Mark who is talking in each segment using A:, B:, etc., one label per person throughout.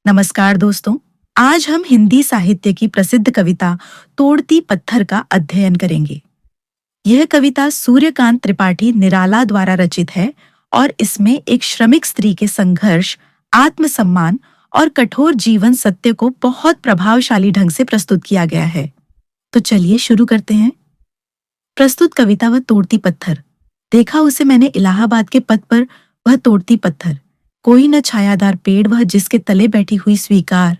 A: नमस्कार दोस्तों। आज हम हिंदी साहित्य की प्रसिद्ध कविता तोड़ती पत्थर का अध्ययन करेंगे। यह कविता सूर्यकांत त्रिपाठी निराला द्वारा रचित है और इसमें एक श्रमिक स्त्री के संघर्ष, आत्मसम्मान और कठोर जीवन सत्य को बहुत प्रभावशाली ढंग से प्रस्तुत किया गया है। तो चलिए शुरू करते हैं। प्रस्तुत कविता वह तोड़ती पत्थर। देखा उसे मैंने इलाहाबाद के पथ पर, वह तोड़ती पत्थर। कोई न छायादार पेड़ वह जिसके तले बैठी हुई स्वीकार।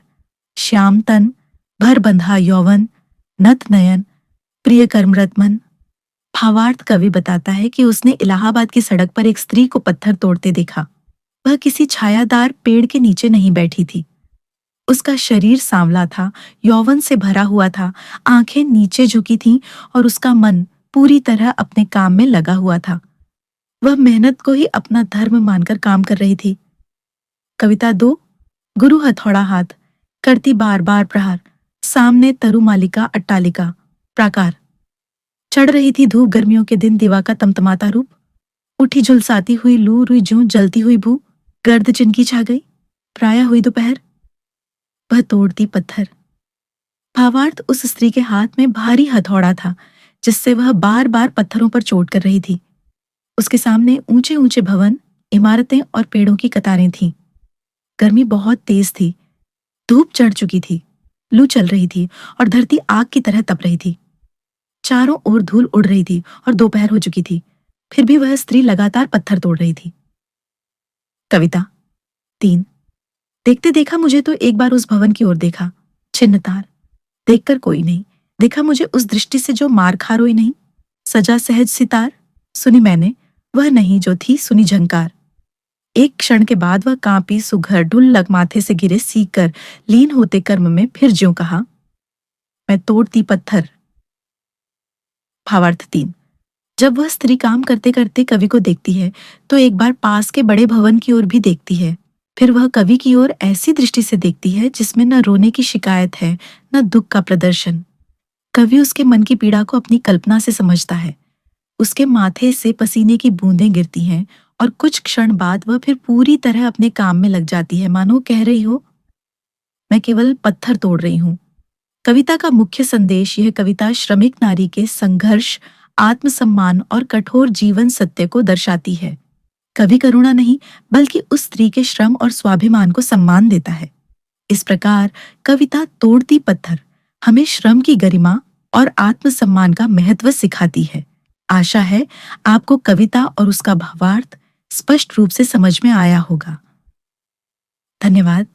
A: श्याम तन, भर बंधा यौवन, नत नयन, प्रिय कर्मरत मन। भावार्थ कवि बताता है कि उसने इलाहाबाद की सड़क पर एक स्त्री को पत्थर तोड़ते देखा। वह किसी छायादार पेड़ के नीचे नहीं बैठी थी। उसका शरीर सांवला था, यौवन से भरा हुआ था, आंखें नीचे झुकी थीं और उसका मन पूरी तरह अपने काम में लगा हुआ था। वह मेहनत को ही अपना धर्म मानकर काम कर रही थी। कविता 2। गुरु हथौड़ा हाथ, करती बार बार प्रहार, सामने तरुमालिका अट्टालिका। प्राकार। चढ़ रही थी धूप, गर्मियों के दिन दिवा का तमतमाता रूप। उठी झुलसाती हुई लू, रुई जूं जलती हुई भू, गर्द जिनकी छा गई, प्राय हुई दोपहर। वह तोड़ती पत्थर। भावार्थ उस स्त्री के हाथ में भारी हथौड़ा था जिससे वह बार बार पत्थरों पर चोट कर रही थी। उसके सामने ऊंचे ऊंचे भवन, इमारतें और पेड़ों की कतारें थीं। गर्मी बहुत तेज थी, धूप चढ़ चुकी थी, लू चल रही थी और धरती आग की तरह तप रही थी। चारों ओर धूल उड़ रही थी और दोपहर हो चुकी थी, फिर भी वह स्त्री लगातार पत्थर तोड़ रही थी। कविता 3। देखते देखा मुझे तो एक बार उस भवन की ओर देखा, छिन्न तार। देखकर कोई नहीं, देखा मुझे उस दृष्टि से जो मार खा रोई नहीं। सजा सहज सितार, सुनी मैंने, वह नहीं जो थी सुनी झंकार। एक क्षण के बाद वह कांपी सुघर ढुल्लक माथे से गिरे सीख कर लीन होते कर्म में फिर ज्यों कहा, मैं तोड़ती पत्थर। भावार्थ 3। जब वह स्त्री काम करते करते कवि को देखती है तो एक बार पास के बड़े भवन की ओर भी देखती है। फिर वह कवि की ओर ऐसी दृष्टि से देखती है जिसमें न रोने की शिकायत है, न दुख का प्रदर्शन। कवि उसके मन की पीड़ा को अपनी कल्पना से समझता है। उसके माथे से पसीने की बूंदें गिरती हैं और कुछ क्षण बाद वह फिर पूरी तरह अपने काम में लग जाती है, मानो कह रही हो, मैं केवल पत्थर तोड़ रही हूँ। कविता का मुख्य संदेश यह कविता श्रमिक नारी के संघर्ष, आत्मसम्मान और कठोर जीवन सत्य को दर्शाती है। कवि करुणा नहीं बल्कि उस स्त्री के श्रम और स्वाभिमान को सम्मान देता है। इस प्रकार कविता तोड़ती पत्थर हमें श्रम की गरिमा और आत्मसम्मान का महत्व सिखाती है। आशा है आपको कविता और उसका भावार्थ स्पष्ट रूप से समझ में आया होगा। धन्यवाद।